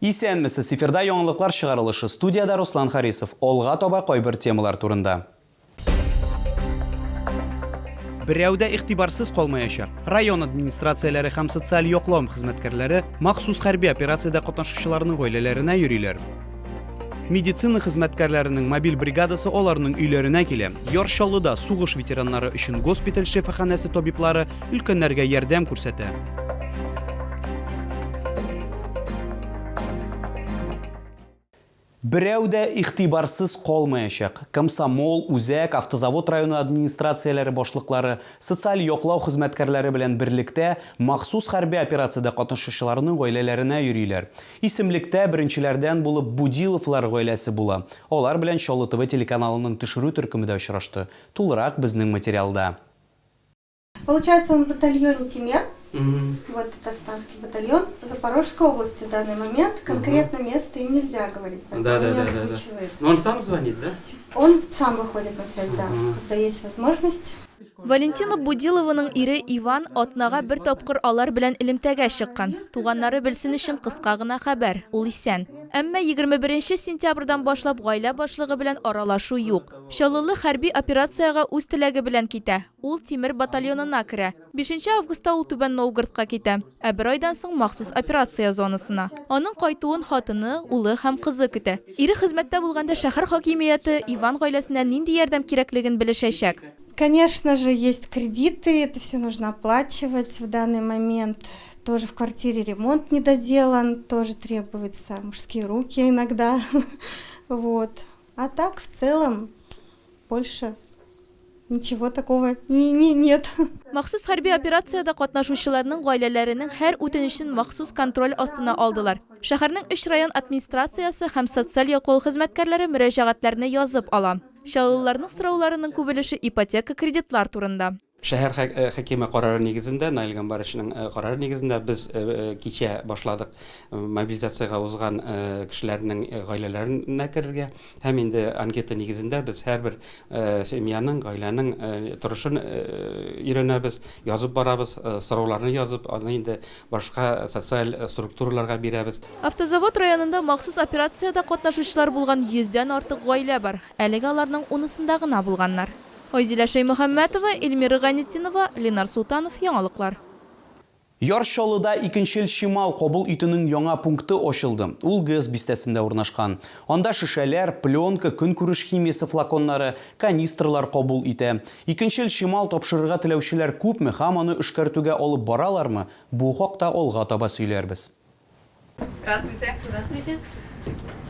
Исәнмесез, эфирда яңалыклар чыгарылышы. Студияда Руслан Харисов. Олга таба кайбер темалар турында. Берәүдә игътибарсыз калмаячак. Район администрацияләре һәм социаль яклау хезмәткәрләре махсус хәрби операциядә катнашучыларның гаиләләренә йөриләр. Медицина хезмәткәрләренең мобиль бригадасы аларның өйләренә килә. Яршаллыда сугыш ветераннары өчен госпиталь шифаханәсе табиблары өлкәннәргә ярдәм күрсәтә. Берәүдә игътибарсыз калмаячак. Комсомол, Үзәк, Автозавод районы администрацияләре башлыклары, социаль яклау хезмәткәрләре белән берлектә махсус хәрби операциядә катнашучыларның гаиләләренә йөриләр. Исемлектә беренчеләрдән булып Будиловлар гаиләсе була. Алар белән Чаллы ТВ телеканалының төшерү төркемендә очрашты. Тулырак безнең материалда. Получается, он в батальоне Тимер. Вот татарстанский батальон Запорожской области в данный момент. Конкретно место им нельзя говорить. Да. Но он сам звонит, да? Он сам выходит на связь, да, когда есть возможность. Валентина Будилованың ире Иван атнага бер тапкыр алар белән элемтәгә чыккан. Туганнары белсен өчен кыска гына хәбәр. Ул исән. Әмма 21 сентябрьдән башлап гаилә башлыгы белән аралашу юк. Чаллылы хәрби операциягә үз теләге белән китә. Ул Тимер батальонына керә. 5 августта ул Түбән Новгородка китә. Ә бер айдан соң махсус операция зонасына. Аның кайтуын хатыны, улы һәм кызы көтә. Ире хезмәттә булганда шәһәр хакимияте Иван гаиләсенә нинди ярдәм кирәклеген белешәчәк. Конечно же, есть кредиты, это все нужно оплачивать в данный момент. Тоже в квартире ремонт не доделан, тоже требуются мужские руки иногда. Вот. А так, в целом, больше ничего такого нет. Махсус хәрби операциядә катнашучыларның гаиләләренең һәр үтенечен махсус контроль астына алдылар. Шәһәрнең 3 район администрациясе һәм социаль яклау хезмәткәрләре мөрәҗәгатьләрне язып ала. Чаллыларның сорауларының күбелеше ипотека кредитлар турында. Шәһәр хакимы карары нигезендә, Наилган Барышның карары нигезендә без кичә башладык мобилизациягә узган кешеләрнең гаиләләренә керергә. Һәм инде анкета нигезендә без һәрбер семьяның, гаиләнең торышын өйрәнәбез, язып барабыз, сорауларны язып, аны инде башка социаль структураларга бирәбез. Автозавод районында махсус операциядә катнашучылар булган 100дән артык гаилә бар. Әлегә аларның 10-сында гына булганнар. Айзилә Шаймөхәммәтова, Эльмира Ганетдинова, Ленар Султанов, яңалыклар. Яршаллыда икенчел Шимал кабул итүнең яңа пункты ачылды. Ул ГЭС бистәсендә урнашкан. Анда шешәләр, пленка, көнкүреш химиясе флаконнары, канистрлар кабул итә. Икенчел Шимал тапшырырга теләүчеләр күпме һәм аны эшкәртүгә алып баралармы? Бу хакта алга таба сөйләрбез. Здравствуйте.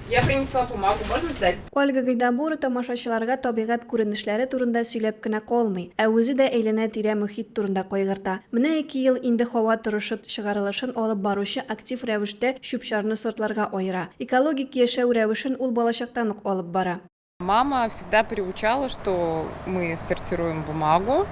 Я принесла бумагу, можно сдать? Ольга Гайдабура тамашачыларга табигать күренешләре турында сөйләп кенә калмый, ә үзе дә әйләнә-тирә мөхит турында кайгырта. Менә 2 ел инде һава торышы чыгарылышын алып баручы актив рәвештә чүп-чарны сортларга аера. Экологик яшәү рәвешен ул балачактан ук алып бара. Мама всегда приучала, что мы сортируем бумагу,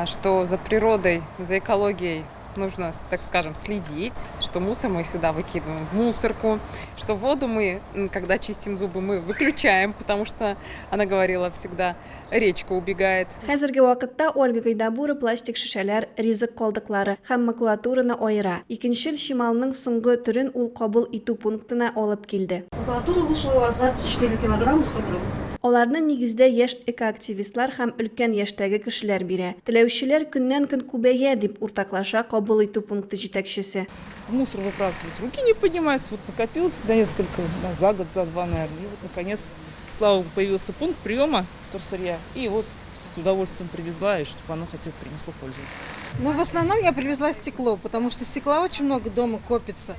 что за природой, за экологией нужно, так скажем, следить, что мусор мы всегда выкидываем в мусорку, что воду мы, когда чистим зубы, мы выключаем, потому что она говорила всегда, речка убегает. Хәзерге вакытта Ольга Гайдабура пластик шешәләр, ризык калдыклары һәм макулатураны аера. Икенчел Шималның соңгы төрен ул кабул итү пунктына алып килде. Макулатура вышла у вас 24 килограмма, сколько? Аларны нигездә яшь экоактивистлар һәм өлкән яшьтәге кешеләр бирә. Теләүчеләр көннән-көн күбәя дип уртаклаша кабул итү пункты җитәкчесе. Мусор выбрасывать, руки не поднимаются, вот накопилось несколько, за год, за два, наверное. И вот, наконец, слава богу, появился пункт приема вторсырья. И вот с удовольствием привезла, и чтобы оно хотя бы принесло пользу. Ну, в основном я привезла стекло, потому что стекла очень много дома копится.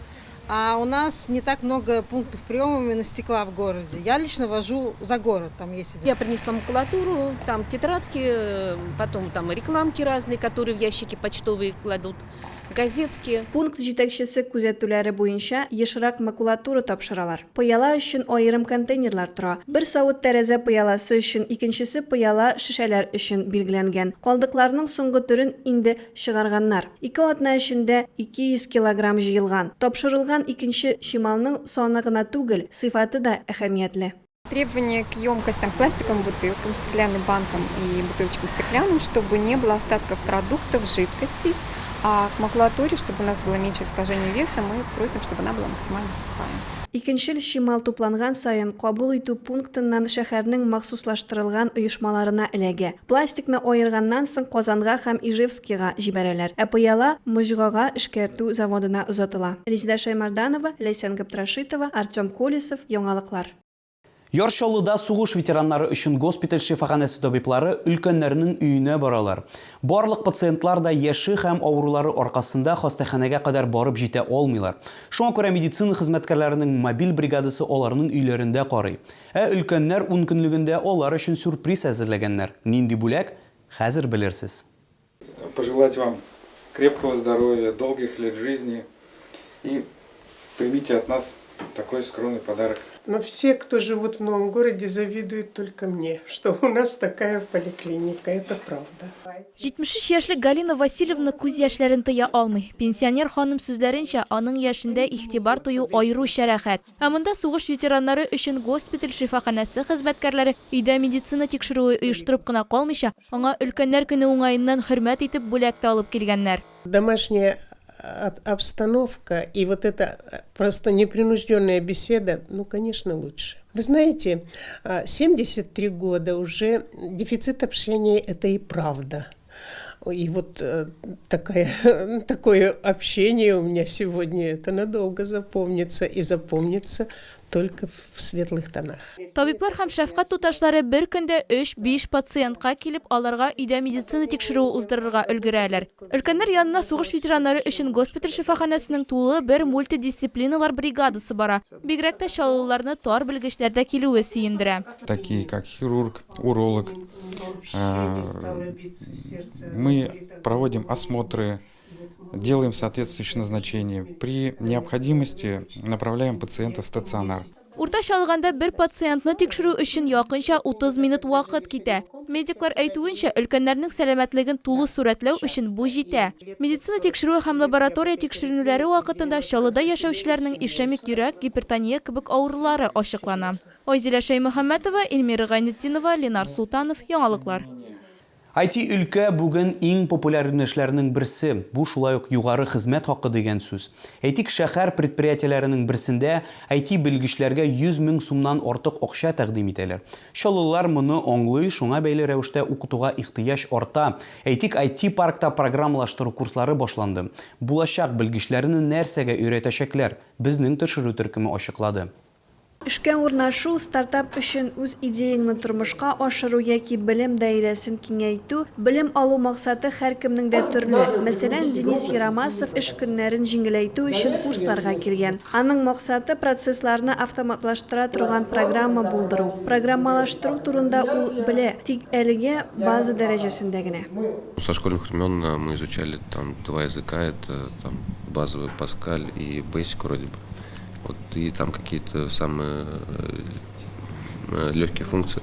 А у нас не так много пунктов приема именно стекла в городе. Я лично вожу за город, там есть один. Я принесла макулатуру, там тетрадки, потом там рекламки разные, которые в ящики почтовые кладут, газетки. Пункт җитәкчесе күзәтүләре буенча ешрак макулатура тапшыралар. Пыяла өчен аерым контейнерлар тора. Бер савыт тәрәзә пыяласы өчен, икенчесе пыяла шешәләр өчен билгеләнгән. Калдыкларның соңгы төрен инде чыгарганнар. 2 атна эчендә 200 килограмм җыелган. Тапшырылган икенче Шималның саны гына түгел, сыйфаты да әһәмиятле. Требования к емкостям, пластиковым бутылкам, стеклянным банкам и бутылочкам стеклянным, чтобы не было остатков продуктов, жидкостей, А к макулатуре, чтобы у нас было меньше искажения веса, мы просим, чтобы она была максимально сухая. Икенчел шимал тупланган сайын кабул итү пунктыннан шәһәрнең махсуслаштырылган оешмаларына эләгә. Пластикны аерганнан соң Казанга һәм Ижевскига җибәрәләр. Ә пыяла Мужгага эшкәртү заводына озатыла. Резида Шаймарданова, Ләйсән Габдрашитова, Артем Колесов, Яңалыклар. Яршалыда сугыш ветераннары өчен госпиталь шифаханәсе табиблары өлкәннәрнең өенә баралар. Барлык пациентлар да яше һәм авырулары аркасында хастаханәгә кадәр барып җитә алмыйлар. Шуңа күрә медицина хезмәткәрләренең мобиль бригадасы аларның өйләрендә карый. Ә өлкәннәр 10 көнлегендә алар өчен сюрприз әзерләгәннәр. Нинди бүләк? Хәзер белерсез. Пожелать вам крепкого здоровья, долгих лет жизни и примите от нас такой скромный подарок. Но все, кто живут в новом городе, завидуют только мне, что у нас такая поликлиника. Это правда. 73 яшьлек Галина Васильевна күз яшьләрен тыя алмый. Пенсионер ханым сүзләренчә, аның яшендә игътибар тою аеруча рәхәт. Ә монда сугыш ветераннары өчен госпиталь шифаханәсе хезмәткәрләре өйдә медицина тикшерүе оештырып кына калмыйча, аңа өлкәннәр көне уңаеннан хөрмәт итеп бүләк тә алып килгәннәр. Домашняя обстановка и вот эта просто непринужденная беседа, ну, конечно, лучше. Вы знаете, 73 года уже дефицит общения – это и правда. И вот такое общение у меня сегодня, это надолго запомнится и запомнится только в светлых тонах. Табиблар һәм шәфкать туташлары бер көндә 3-5 пациентка килеп, аларга өйдә медицина тикшерүе уздырырга өлгерәләр. Өлкәннәр янына сугыш ветераннары өчен госпиталь шифаханәсенең тулы бер мультидисциплиналар бригадасы бара. Бигрәк тә чаллыларны тар белгечләрдә килүе сөендерә. Такие как хирург, уролог. Мы проводим осмотры, делаем соответствующие назначения. При необходимости направляем пациента в стационар. Уртача алганда бер пациентны тикшерү өчен якынча 30 минут вакыт китә. Медиклар әйтүенчә, өлкәннәрнең сәламәтлеген тулы сурәтләү өчен бу җитә. Медицина тикшерүе һәм лаборатория тикшеренүләре вакытында Чаллыда яшәүчеләрнең ишемик йөрәк, гипертония кебек авырулары ачыклана. Айзилә Шаймөхәммәтова, Эльмира Гайнетдинова, Ленар Султанов, Яңалыклар. IT өлкә бүген иң популяр юнәлешләрнең берсе. Бу шулай ук югары хезмәт хакы дигән сүз. Әйтик, шәһәр предприятиеләренең берсендә IT белгечләргә 100 000 сумнан артык акча тәкъдим итәләр. Чаллылар моны аңлый, шуңа бәйле рәвештә укытуга ихтыяҗ арта. Әйтик, IT паркта программалаштыру курслары башланды. Булачак белгечләрне нәрсәгә өйрәтәчәкләр? Безнең тикшерү төркеме ачыклады. Эшкә урнашу стартап өчен үз идеяңны тормышка ашыру яки белем даирәсен киңәйтү, белем алу максаты һәркемнең дә төрле. Мәсәлән, Денис Ярамасов эш көннәрен җиңеләйтү өчен курсларга килгән. Аның максаты процессларны автоматлаштыра торган программа булдыру. Программалаштыру турында ул белә, тик әлегә база дәрәҗәсендә генә. Со школьных времен мы изучали там 2 языка, это там базовый Паскаль и Basic вроде бы. Вот, и там какие-то самые легкие функции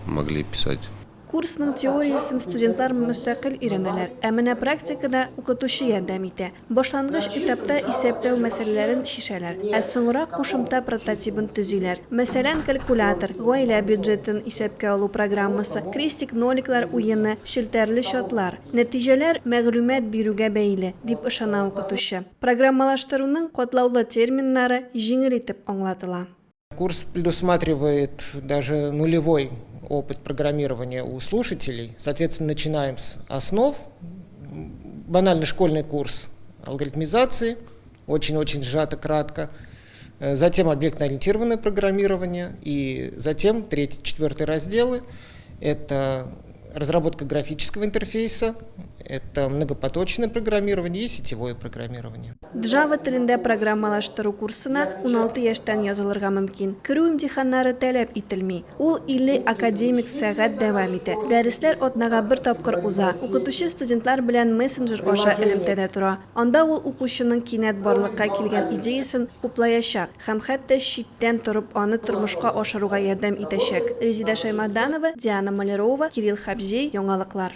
могли писать. Курсның теориясын студентлар мөстәкыйль өйрәнәләр, ә менә практикада укытучы ярдәм итә. Башлангыч этапта исәпләү мәсьәләләрен шишәләр, ә соңрак кушымта прототипын төзиләр. Мәсәлән, калькулятор, гаилә бюджетын исәпкә алу программасы, крестик-ноликлар уены, челтәрле шатлар. Нәтиҗәләр мәгълүмат бирүгә бәйле, дип ышана укытучы. Программалаштыруның катлаулы терминнары җиңел итеп аңлатыла. Курс предусматривает даже нулевой опыт программирования у слушателей. Соответственно, начинаем с основ. Банальный школьный курс алгоритмизации, очень-очень сжато, кратко. Затем объектно-ориентированное программирование. И затем 3-4 разделы. Это разработка графического интерфейса, это многопоточное программирование и сетевое программирование. Java телендә программалаштыру курсына 16 яшьтән язылырга мөмкин. Керү имтиханнары таләп ителми. Ул 50 академик сәгать дәвам итә. Дәресләр атнага бер тапкыр уза. Укытучы студентлар белән мессенджер аша элемтәдә тора. Анда ул укучының кинәт барлыкка килгән идеясын хуплаячак һәм хәтта читтән торып аны тормышка ашыруга ярдәм итәчәк. Резида Шаймарданова, Диана Малярова, Кирилл Хабзей, Яңалыклар.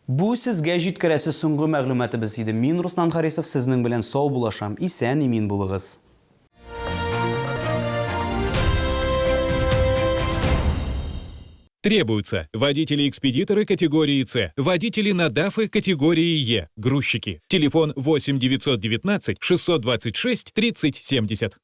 Бу сезгә җиткерәсе соңгы мәгълүматыбыз иде. Мин Руслан Харисов сезнең белән сау булашам. Исән имин булыгыз. Требуются водители-экспедиторы категории С, водители на ДАФы категории Е, грузчики. Телефон 8 919 626 30 70.